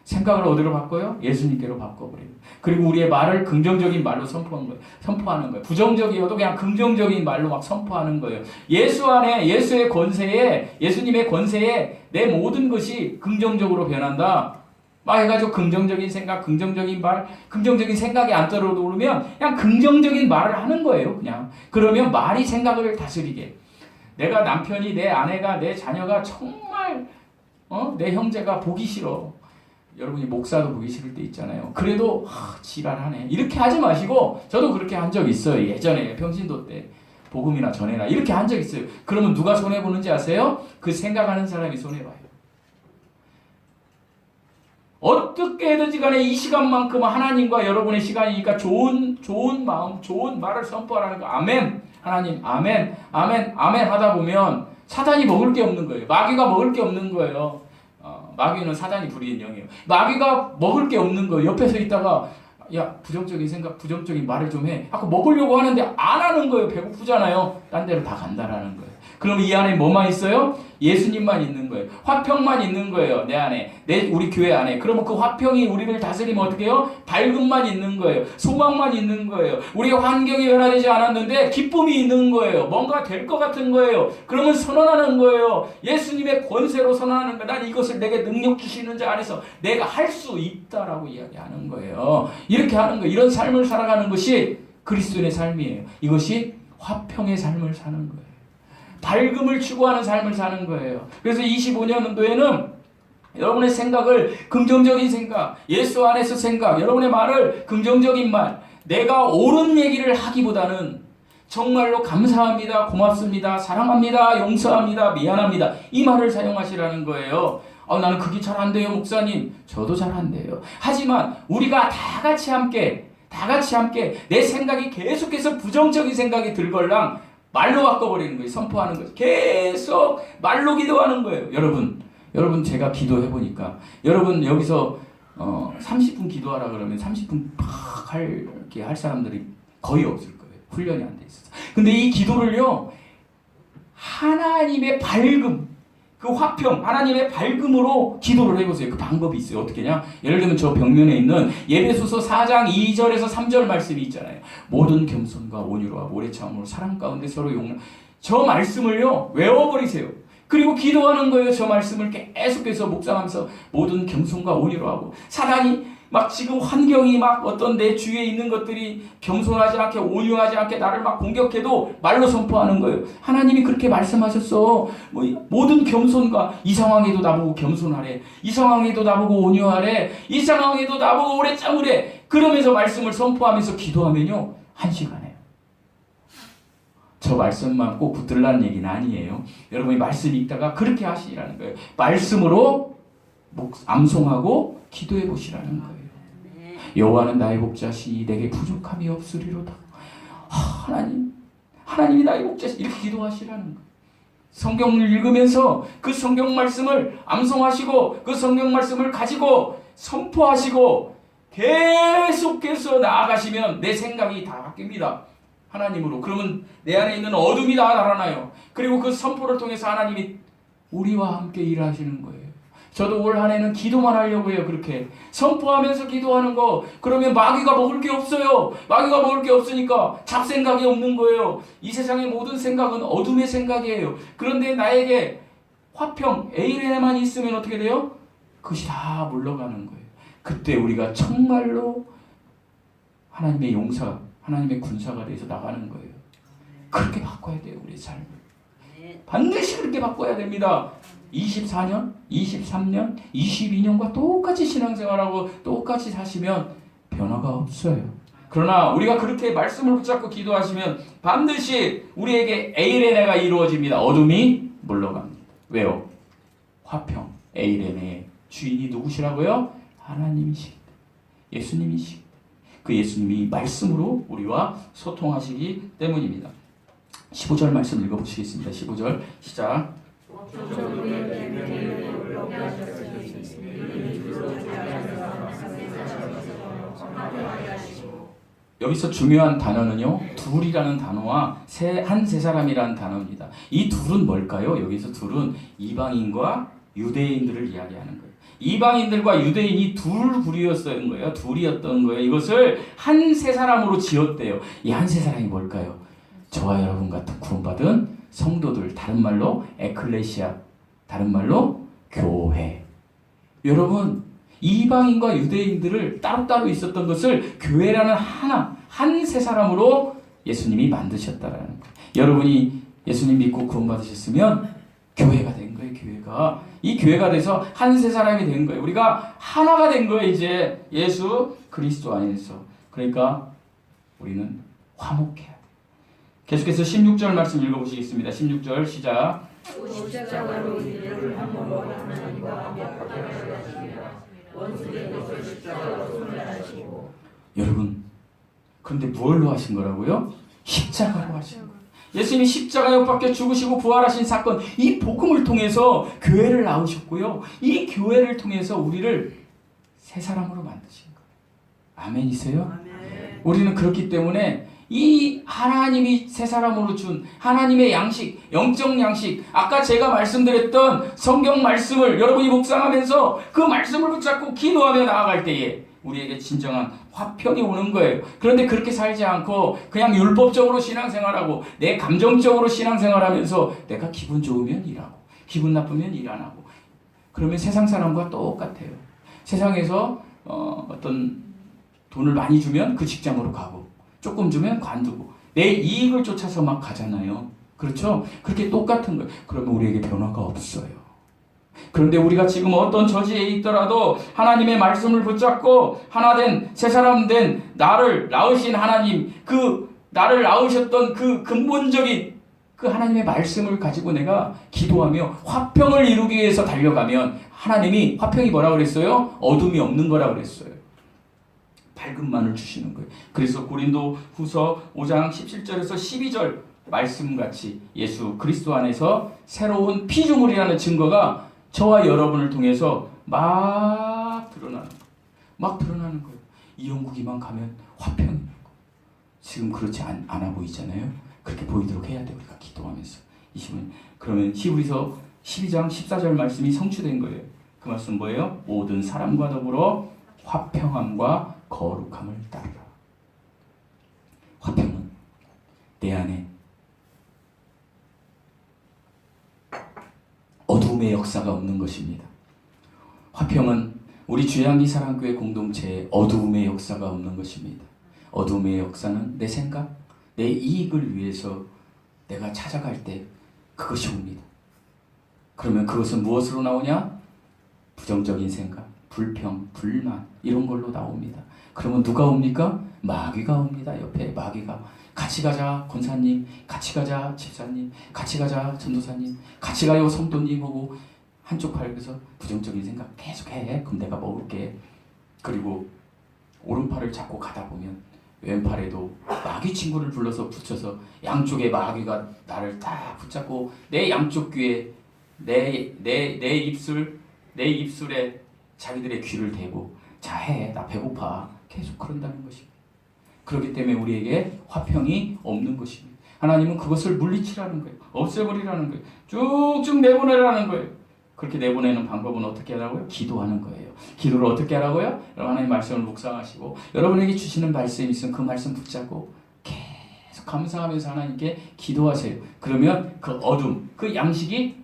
생각을 어디로 바꿔요? 예수님께로 바꿔버려요. 그리고 우리의 말을 긍정적인 말로 선포하는 거예요. 부정적이어도 그냥 긍정적인 말로 막 선포하는 거예요. 예수 안에 예수의 권세에 예수님의 권세에 내 모든 것이 긍정적으로 변한다. 막 해가지고 긍정적인 생각, 긍정적인 말, 긍정적인 생각이 안 떠오르면 그냥 긍정적인 말을 하는 거예요. 그냥 그러면 말이 생각을 다스리게. 내가 남편이 내 아내가 내 자녀가 정말 내 형제가 보기 싫어. 여러분이 목사도 보기 싫을 때 있잖아요. 그래도 지랄하네 이렇게 하지 마시고 저도 그렇게 한 적 있어요. 예전에 평신도 때 복음이나 전해라 이렇게 한 적 있어요. 그러면 누가 손해보는지 아세요? 그 생각하는 사람이 손해봐요. 어떻게 해든지 간에 이 시간만큼 하나님과 여러분의 시간이니까 좋은 마음, 좋은 말을 선포하라는 거. 아멘. 하나님, 아멘, 아멘, 아멘 하다 보면 사단이 먹을 게 없는 거예요. 마귀가 먹을 게 없는 거예요. 마귀는 사단이 부리는 영이에요. 마귀가 먹을 게 없는 거예요. 옆에서 있다가 야, 부정적인 생각, 부정적인 말을 좀 해. 아까 먹으려고 하는데 안 하는 거예요. 배고프잖아요. 딴 데로 다 간다라는 거예요. 그럼 이 안에 뭐만 있어요? 예수님만 있는 거예요. 화평만 있는 거예요. 내 안에, 우리 교회 안에. 그러면 그 화평이 우리를 다스리면 어떻게 해요? 밝음만 있는 거예요. 소망만 있는 거예요. 우리의 환경이 변화되지 않았는데 기쁨이 있는 거예요. 뭔가 될 것 같은 거예요. 그러면 선언하는 거예요. 예수님의 권세로 선언하는 거예요. 난 이것을 내게 능력 주시는 자 안에서 내가 할 수 있다라고 이야기하는 거예요. 이렇게 하는 거예요. 이런 삶을 살아가는 것이 그리스도인의 삶이에요. 이것이 화평의 삶을 사는 거예요. 밝음을 추구하는 삶을 사는 거예요. 그래서 25년도에는 여러분의 생각을 긍정적인 생각, 예수 안에서 생각, 여러분의 말을 긍정적인 말, 내가 옳은 얘기를 하기보다는 정말로 감사합니다, 고맙습니다, 사랑합니다, 용서합니다, 미안합니다 이 말을 사용하시라는 거예요. 나는 그게 잘 안 돼요 목사님. 저도 잘 안 돼요. 하지만 우리가 다 같이 함께 내 생각이 계속해서 부정적인 생각이 들걸랑 말로 바꿔버리는 거예요. 선포하는 거예요. 계속 말로 기도하는 거예요. 여러분 제가 기도해보니까 여러분 여기서 30분 기도하라 그러면 30분 팍 이렇게 할 사람들이 거의 없을 거예요. 훈련이 안 돼 있어서. 근데 이 기도를요, 하나님의 밝음, 그 화평, 하나님의 밝음으로 기도를 해보세요. 그 방법이 있어요. 어떻게 냐? 예를 들면 저 벽면에 있는 예배소서 4장 2절에서 3절 말씀이 있잖아요. 모든 겸손과 온유와 오래 참음으로 사랑 가운데 서로 용납. 저 말씀을요 외워버리세요. 그리고 기도하는 거예요. 저 말씀을 계속해서 묵상하면서 모든 겸손과 온유로 하고, 사단이 막 지금 환경이 막 어떤 내 주위에 있는 것들이 겸손하지 않게 온유하지 않게 나를 막 공격해도 말로 선포하는 거예요. 하나님이 그렇게 말씀하셨어. 모든 겸손과, 이 상황에도 나보고 겸손하래, 이 상황에도 나보고 온유하래, 이 상황에도 나보고 오래 참으래. 그러면서 말씀을 선포하면서 기도하면요 1시간에 저 말씀만 꼭 붙들라는 얘기는 아니에요. 여러분이 말씀 읽다가 그렇게 하시라는 거예요. 말씀으로 암송하고 기도해 보시라는 거예요. 여호와는 나의 목자시니 내게 부족함이 없으리로다. 하나님이 나의 목자시, 이렇게 기도하시라는 거예요. 성경을 읽으면서 그 성경 말씀을 암송하시고 그 성경 말씀을 가지고 선포하시고 계속해서 나아가시면 내 생각이 다 바뀝니다. 하나님으로. 그러면 내 안에 있는 어둠이 다 달아나요. 그리고 그 선포를 통해서 하나님이 우리와 함께 일하시는 거예요. 저도 올 한 해는 기도만 하려고 해요. 그렇게 선포하면서 기도하는 거. 그러면 마귀가 먹을 게 없어요. 마귀가 먹을 게 없으니까 잡생각이 없는 거예요. 이 세상의 모든 생각은 어둠의 생각이에요. 그런데 나에게 화평, 에이레만 있으면 어떻게 돼요? 그것이 다 물러가는 거예요. 그때 우리가 정말로 하나님의 용사, 하나님의 군사가 돼서 나가는 거예요. 그렇게 바꿔야 돼요. 우리 삶을. 반드시 그렇게 바꿔야 됩니다. 24년, 23년, 22년과 똑같이 신앙생활하고 똑같이 사시면 변화가 없어요. 그러나 우리가 그렇게 말씀을 붙잡고 기도하시면 반드시 우리에게 에이레네가 이루어집니다. 어둠이 물러갑니다. 왜요? 화평, 에이레네의 주인이 누구시라고요? 하나님이십니다. 예수님이십니다. 그 예수님이 말씀으로 우리와 소통하시기 때문입니다. 15절 말씀 읽어보시겠습니다. 15절 시작. 여기서 중요한 단어는요, 둘이라는 단어와 한 세 사람이라는 단어입니다. 이 둘은 뭘까요? 여기서 둘은 이방인과 유대인들을 이야기하는 거예요. 이방인들과 유대인이 둘 부류였던 거예요. 둘이었던 거예요. 이것을 한 세 사람으로 지었대요. 이 한 세 사람이 뭘까요? 저와 여러분 같은 구원받은 성도들, 다른 말로 에클레시아, 다른 말로 교회. 여러분, 이방인과 유대인들을 따로따로 있었던 것을 교회라는 한 세 사람으로 예수님이 만드셨다라는 거예요. 여러분이 예수님 믿고 구원받으셨으면 교회가 된 거예요. 교회가. 이 교회가 돼서 한 세 사람이 된 거예요. 우리가 하나가 된 거예요. 이제 예수 그리스도 안에서. 그러니까 우리는 화목해야 돼요. 계속해서 16절 말씀 읽어보시겠습니다. 16절 시작. 원수된 것을 십자가로 소멸하시고. 여러분, 그런데 무엇로 하신 거라고요? 십자가로 하신 거예요. 예수님이 십자가에 못 박혀 죽으시고 부활하신 사건, 이 복음을 통해서 교회를 낳으셨고요. 이 교회를 통해서 우리를 새 사람으로 만드신 거예요. 아멘이세요? 아멘. 우리는 그렇기 때문에 이 하나님이 새 사람으로 준 하나님의 양식, 영적 양식, 아까 제가 말씀드렸던 성경 말씀을 여러분이 묵상하면서 그 말씀을 붙잡고 기도하며 나아갈 때에 우리에게 진정한 화평이 오는 거예요. 그런데 그렇게 살지 않고 그냥 율법적으로 신앙생활하고 내 감정적으로 신앙생활하면서 내가 기분 좋으면 일하고 기분 나쁘면 일 안 하고, 그러면 세상 사람과 똑같아요. 세상에서 어떤 돈을 많이 주면 그 직장으로 가고 조금 주면 관두고 내 이익을 쫓아서 막 가잖아요. 그렇죠? 그렇게 똑같은 거예요. 그러면 우리에게 변화가 없어요. 그런데 우리가 지금 어떤 처지에 있더라도 하나님의 말씀을 붙잡고 하나된 새 사람 된 나를 낳으신 하나님, 그 나를 낳으셨던 그 근본적인 그 하나님의 말씀을 가지고 내가 기도하며 화평을 이루기 위해서 달려가면 하나님이, 화평이 뭐라 그랬어요? 어둠이 없는 거라 그랬어요. 밝음만을 주시는 거예요. 그래서 고린도 후서 5장 17절에서 12절 말씀같이 예수 그리스도 안에서 새로운 피조물이라는 증거가 저와 여러분을 통해서 막 드러나는 거예요. 이 영국이만 가면 화평이 있는 거예요. 지금 그렇지 않아 보이잖아요. 그렇게 보이도록 해야 돼요. 우리가 기도하면서. 그러면 히브리서 12장 14절 말씀이 성취된 거예요. 그 말씀 뭐예요? 모든 사람과 더불어 화평함과 거룩함을 따르라. 화평은 내 안에 어둠의 역사가 없는 것입니다. 화평은 우리 주양기 사랑교회 공동체에 어두움의 역사가 없는 것입니다. 어두움의 역사는 내 생각, 내 이익을 위해서 내가 찾아갈 때 그것이 옵니다. 그러면 그것은 무엇으로 나오냐? 부정적인 생각, 불평, 불만 이런 걸로 나옵니다. 그러면 누가 옵니까? 마귀가 옵니다. 옆에 마귀가 같이 가자 권사님, 같이 가자 집사님, 같이 가자 전도사님, 같이 가요 성도님 하고 한쪽 팔에서 부정적인 생각 계속해. 그럼 내가 먹을게. 그리고 오른팔을 잡고 가다 보면 왼팔에도 마귀 친구를 불러서 붙여서 양쪽에 마귀가 나를 딱 붙잡고 내 양쪽 귀에 내 입술에 자기들의 귀를 대고 자해 나 배고파 계속 그런다는 것입니다. 그렇기 때문에 우리에게 화평이 없는 것입니다. 하나님은 그것을 물리치라는 거예요. 없애버리라는 거예요. 쭉쭉 내보내라는 거예요. 그렇게 내보내는 방법은 어떻게 하라고요? 기도하는 거예요. 기도를 어떻게 하라고요? 여러분 하나님의 말씀을 묵상하시고 여러분에게 주시는 말씀이 있으면 그 말씀 붙잡고 계속 감사하면서 하나님께 기도하세요. 그러면 그 어둠, 그 양식이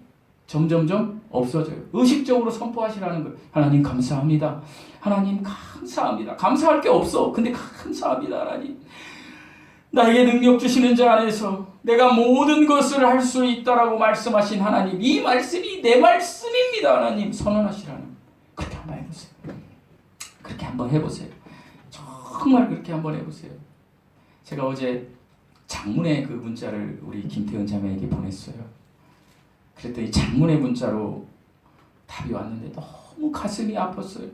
점점점 없어져요. 의식적으로 선포하시라는 거예요. 하나님 감사합니다. 하나님 감사합니다. 감사할 게 없어. 근데 감사합니다. 하나님. 나에게 능력 주시는 자 안에서 내가 모든 것을 할 수 있다라고 말씀하신 하나님. 이 말씀이 내 말씀입니다. 하나님 선언하시라는 거예요. 그렇게 한번 해보세요. 그렇게 한번 해보세요. 정말 그렇게 한번 해보세요. 제가 어제 장문의 그 문자를 우리 김태은 자매에게 보냈어요. 그랬더니 장문의 문자로 답이 왔는데 너무 가슴이 아팠어요.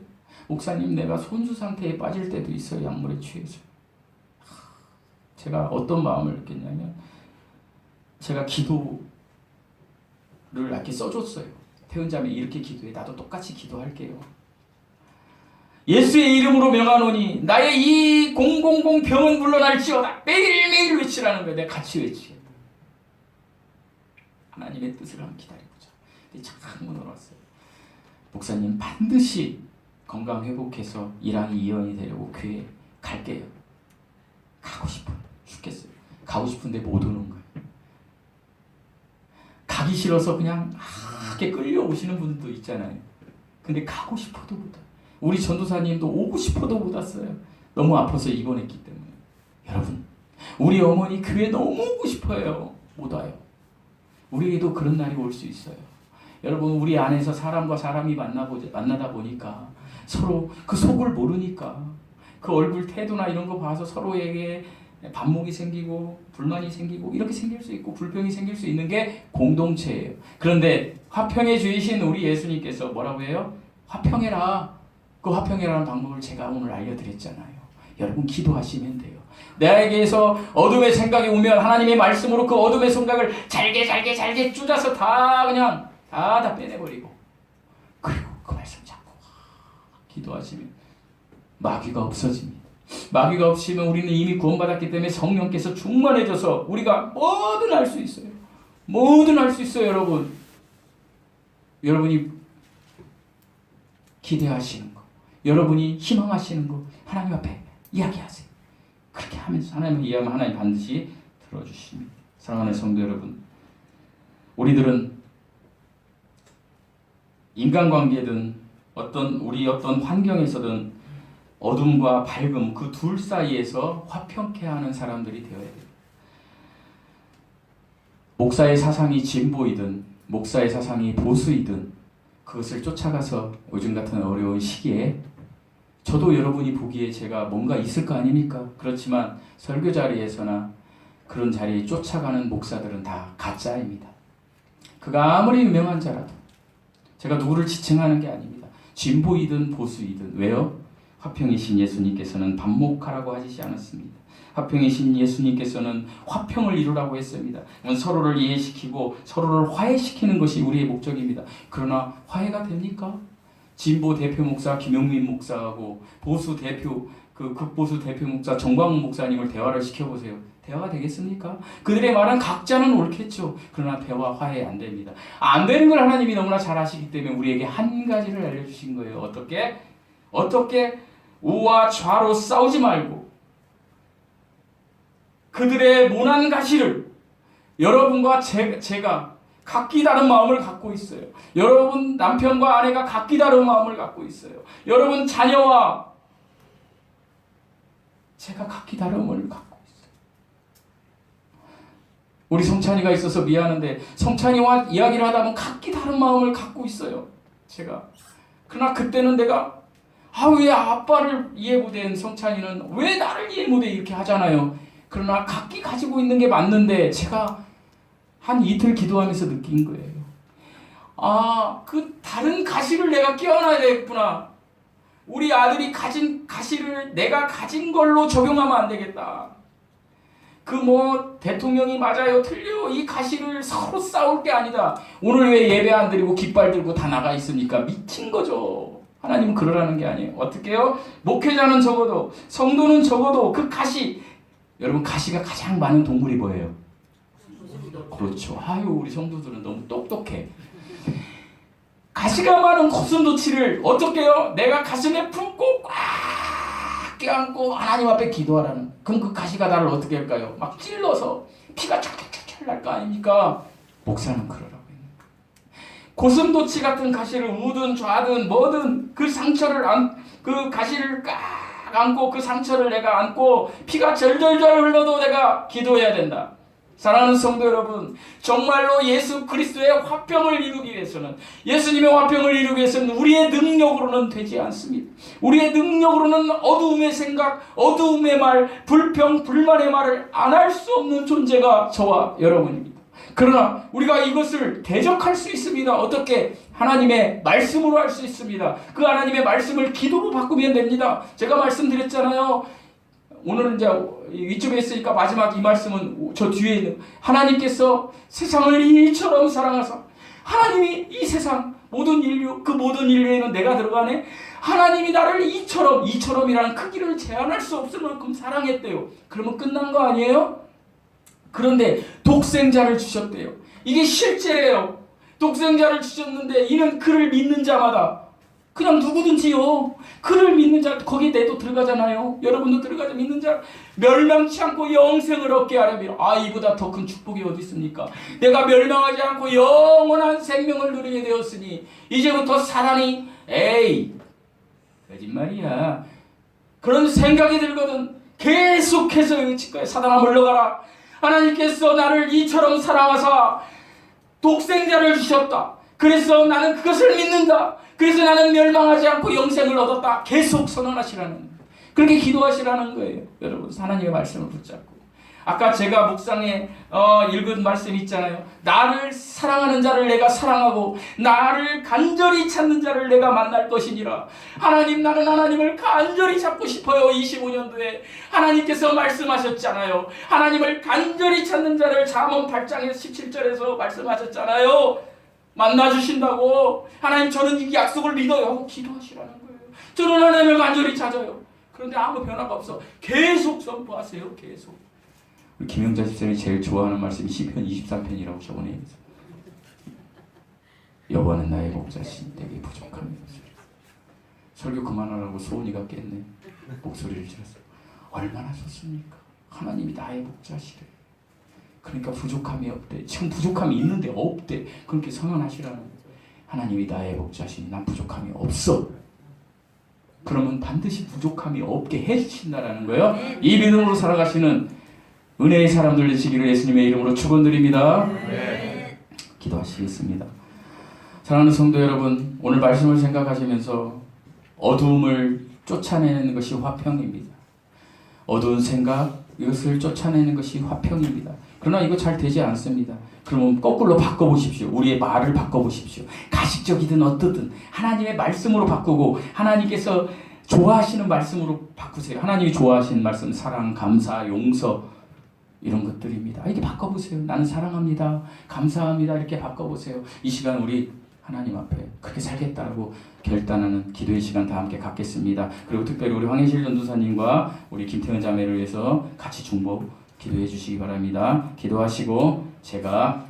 목사님 내가 손수 상태에 빠질 때도 있어요. 약물에 취해서. 제가 어떤 마음을 느꼈냐면 제가 기도를 이렇게 써줬어요. 태은자매 이렇게 기도해. 나도 똑같이 기도할게요. 예수의 이름으로 명하노니 나의 이 000 병은 물러날지어다. 매일매일 외치라는 거예요. 내가 같이 외치게. 하나님의 뜻을 한번 기다려보자. 근데 창문으로 왔어요. 목사님 반드시 건강 회복해서 일왕이 이연이 되려고 교회 갈게요. 가고 싶어 죽겠어요. 가고 싶은데 못 오는 거예요. 가기 싫어서 그냥 하게 끌려오시는 분도 있잖아요. 근데 가고 싶어도 못 와요. 우리 전도사님도 오고 싶어도 못 왔어요. 너무 아파서 입원했기 때문에. 여러분 우리 어머니 교회 너무 오고 싶어요. 못 와요. 우리에게도 그런 날이 올 수 있어요. 여러분 우리 안에서 사람과 사람이 만나다 보니까 서로 그 속을 모르니까 그 얼굴 태도나 이런 거 봐서 서로에게 반목이 생기고 불만이 생기고 이렇게 생길 수 있고 불평이 생길 수 있는 게 공동체예요. 그런데 화평의 주이신 우리 예수님께서 뭐라고 해요? 화평해라. 그 화평이라는 방법을 제가 오늘 알려드렸잖아요. 여러분 기도하시면 돼요. 나에게서 어둠의 생각이 오면 하나님의 말씀으로 그 어둠의 생각을 잘게 쭈자서 다 그냥 다 빼내버리고, 그리고 그 말씀 잡고 기도하시면 마귀가 없어집니다. 마귀가 없으면 우리는 이미 구원받았기 때문에 성령께서 충만해져서 우리가 뭐든 할 수 있어요. 뭐든 할 수 있어요. 여러분이 기대하시는 거, 여러분이 희망하시는 거 하나님 앞에 이야기하세요. 그렇게 하면서 하나님을 이해하면 하나님 반드시 들어주십니다. 사랑하는 성도 여러분, 우리들은 인간관계든 어떤 환경에서든 어둠과 밝음 그 둘 사이에서 화평케 하는 사람들이 되어야 돼요. 목사의 사상이 진보이든 목사의 사상이 보수이든 그것을 쫓아가서 요즘 같은 어려운 시기에 저도 여러분이 보기에 제가 뭔가 있을 거 아닙니까? 그렇지만 설교 자리에서나 그런 자리에 쫓아가는 목사들은 다 가짜입니다. 그가 아무리 유명한 자라도, 제가 누구를 지칭하는 게 아닙니다. 진보이든 보수이든. 왜요? 화평이신 예수님께서는 반목하라고 하시지 않았습니다. 화평이신 예수님께서는 화평을 이루라고 했습니다. 서로를 이해시키고 서로를 화해시키는 것이 우리의 목적입니다. 그러나 화해가 됩니까? 진보 대표 목사 김용민 목사하고 보수 대표 극보수 대표 목사 정광훈 목사님을 대화를 시켜보세요. 대화가 되겠습니까? 그들의 말은 각자는 옳겠죠. 그러나 대화 화해 안 됩니다. 안 되는 걸 하나님이 너무나 잘 아시기 때문에 우리에게 한 가지를 알려주신 거예요. 어떻게 우와 좌로 싸우지 말고 그들의 모난 가시를 여러분과 제가 각기 다른 마음을 갖고 있어요. 여러분 남편과 아내가 각기 다른 마음을 갖고 있어요. 여러분 자녀와 제가 각기 다른 마음을 갖고 있어요. 우리 성찬이가 있어서 미안한데 성찬이와 이야기를 하다 보면 각기 다른 마음을 갖고 있어요. 제가. 그러나 그때는 내가 왜 아빠를 이해 못한 성찬이는 왜 나를 이해 못해 이렇게 하잖아요. 그러나 각기 가지고 있는 게 맞는데 제가 한 이틀 기도하면서 느낀 거예요. 그 다른 가시를 내가 끼워놔야 되겠구나. 우리 아들이 가진 가시를 내가 가진 걸로 적용하면 안 되겠다. 대통령이 맞아요 틀려 이 가시를 서로 싸울 게 아니다. 오늘 왜 예배 안 드리고 깃발 들고 다 나가 있습니까? 미친 거죠. 하나님은 그러라는 게 아니에요. 어떻게 해요? 목회자는 적어도, 성도는 적어도 그 가시, 여러분 가시가 가장 많은 동물이 뭐예요? 그렇죠. 우리 성도들은 너무 똑똑해. 가시가 많은 고슴도치를 어떻게 해요? 내가 가슴에 품고 꽉 껴안고 하나님 앞에 기도하라는. 그럼 그 가시가 나를 어떻게 할까요? 막 찔러서 피가 찰찰찰 날 거 아닙니까? 목사는 그러라고 했는 거예요. 고슴도치 같은 가시를 우든 좌든 뭐든 그 상처를 그 가시를 꽉 안고 그 상처를 내가 안고 피가 절절절 흘러도 내가 기도해야 된다. 사랑하는 성도 여러분, 정말로 예수 그리스도의 화평을 이루기 위해서는, 예수님의 화평을 이루기 위해서는 우리의 능력으로는 되지 않습니다. 우리의 능력으로는 어두움의 생각, 어두움의 말, 불평, 불만의 말을 안 할 수 없는 존재가 저와 여러분입니다. 그러나 우리가 이것을 대적할 수 있습니다. 어떻게? 하나님의 말씀으로 할 수 있습니다. 그 하나님의 말씀을 기도로 바꾸면 됩니다. 제가 말씀드렸잖아요. 오늘은 이제 이쪽에 있으니까 마지막 이 말씀은 저 뒤에 있는, 하나님께서 세상을 이처럼 사랑하사, 하나님이 이 세상 모든 인류, 그 모든 인류에는 내가 들어가네. 하나님이 나를 이처럼이라는 크기를 제한할 수 없을 만큼 사랑했대요. 그러면 끝난 거 아니에요? 그런데 독생자를 주셨대요. 이게 실제래요. 독생자를 주셨는데 이는 그를 믿는 자마다, 그냥 누구든지요, 그를 믿는 자, 거기에 내도 들어가잖아요. 여러분도 들어가죠. 믿는 자 멸망치 않고 영생을 얻게 하려면, 이보다 더 큰 축복이 어디 있습니까? 내가 멸망하지 않고 영원한 생명을 누리게 되었으니 이제부터 살아니, 거짓말이야. 그런 생각이 들거든. 계속해서 외칠 거야. 사단아 물러가라. 하나님께서 나를 이처럼 사랑하사 독생자를 주셨다. 그래서 나는 그것을 믿는다. 그래서 나는 멸망하지 않고 영생을 얻었다. 계속 선언하시라는, 그렇게 기도하시라는 거예요. 여러분, 하나님의 말씀을 붙잡고 아까 제가 묵상에 읽은 말씀 있잖아요. 나를 사랑하는 자를 내가 사랑하고 나를 간절히 찾는 자를 내가 만날 것이니라. 하나님, 나는 하나님을 간절히 찾고 싶어요. 25년도에 하나님께서 말씀하셨잖아요. 하나님을 간절히 찾는 자를 잠언 8장에서 17절에서 말씀하셨잖아요. 만나주신다고. 하나님, 저는 이 약속을 믿어요 하고 기도하시라는 거예요. 저는 하나님을 간절히 찾아요. 그런데 아무 변화가 없어. 계속 선포하세요. 계속. 우리 김영자 집사님이 제일 좋아하는 말씀이 시편 23편이라고 저번에 얘기했어요. 여호와는 나의 목자신, 내게 부족함이 없으리라. 설교 그만하라고 소은이가 깼네. 목소리를 질렀어. 얼마나 좋습니까? 하나님이 나의 목자시래. 그러니까 부족함이 없대. 지금 부족함이 있는데 없대. 그렇게 선언하시라는 거예요. 하나님이 나의 목자시니 난 부족함이 없어. 그러면 반드시 부족함이 없게 해주신다라는 거예요. 이 믿음으로 살아가시는 은혜의 사람들 되시기를 예수님의 이름으로 축원드립니다. 기도하시겠습니다. 사랑하는 성도 여러분, 오늘 말씀을 생각하시면서 어두움을 쫓아내는 것이 화평입니다. 어두운 생각, 이것을 쫓아내는 것이 화평입니다. 그러나 이거 잘 되지 않습니다. 그러면 거꾸로 바꿔보십시오. 우리의 말을 바꿔보십시오. 가식적이든 어떠든 하나님의 말씀으로 바꾸고 하나님께서 좋아하시는 말씀으로 바꾸세요. 하나님이 좋아하시는 말씀, 사랑, 감사, 용서, 이런 것들입니다. 이렇게 바꿔보세요. 나는 사랑합니다. 감사합니다. 이렇게 바꿔보세요. 이 시간 우리 하나님 앞에 그렇게 살겠다라고 결단하는 기도의 시간 다 함께 갖겠습니다. 그리고 특별히 우리 황혜실 전도사님과 우리 김태은 자매를 위해서 같이 중보 기도해 주시기 바랍니다. 기도하시고 제가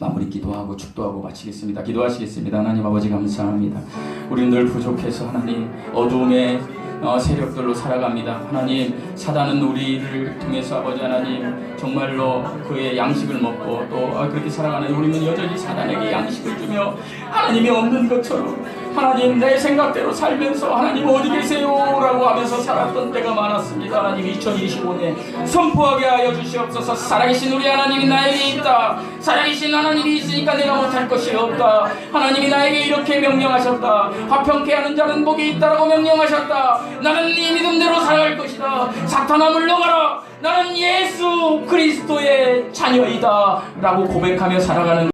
마무리 기도하고 축도하고 마치겠습니다. 기도하시겠습니다. 하나님 아버지 감사합니다. 우리는 늘 부족해서 하나님 어두움의 세력들로 살아갑니다. 하나님, 사단은 우리를 통해서 아버지 하나님 정말로 그의 양식을 먹고 또 그렇게 살아가는 우리는 여전히 사단에게 양식을 주며 하나님이 없는 것처럼 하나님 내 생각대로 살면서 하나님 어디 계세요? 라고 하면서 살았던 때가 많았습니다. 하나님 2025년 선포하게 하여 주시옵소서. 살아계신 우리 하나님이 나에게 있다. 살아계신 하나님이 있으니까 내가 못할 것이 없다. 하나님이 나에게 이렇게 명령하셨다. 화평케 하는 자는 복이 있다라고 명령하셨다. 나는 네 믿음대로 살아갈 것이다. 사탄아 물러가라. 나는 예수 그리스도의 자녀이다 라고 고백하며 살아가는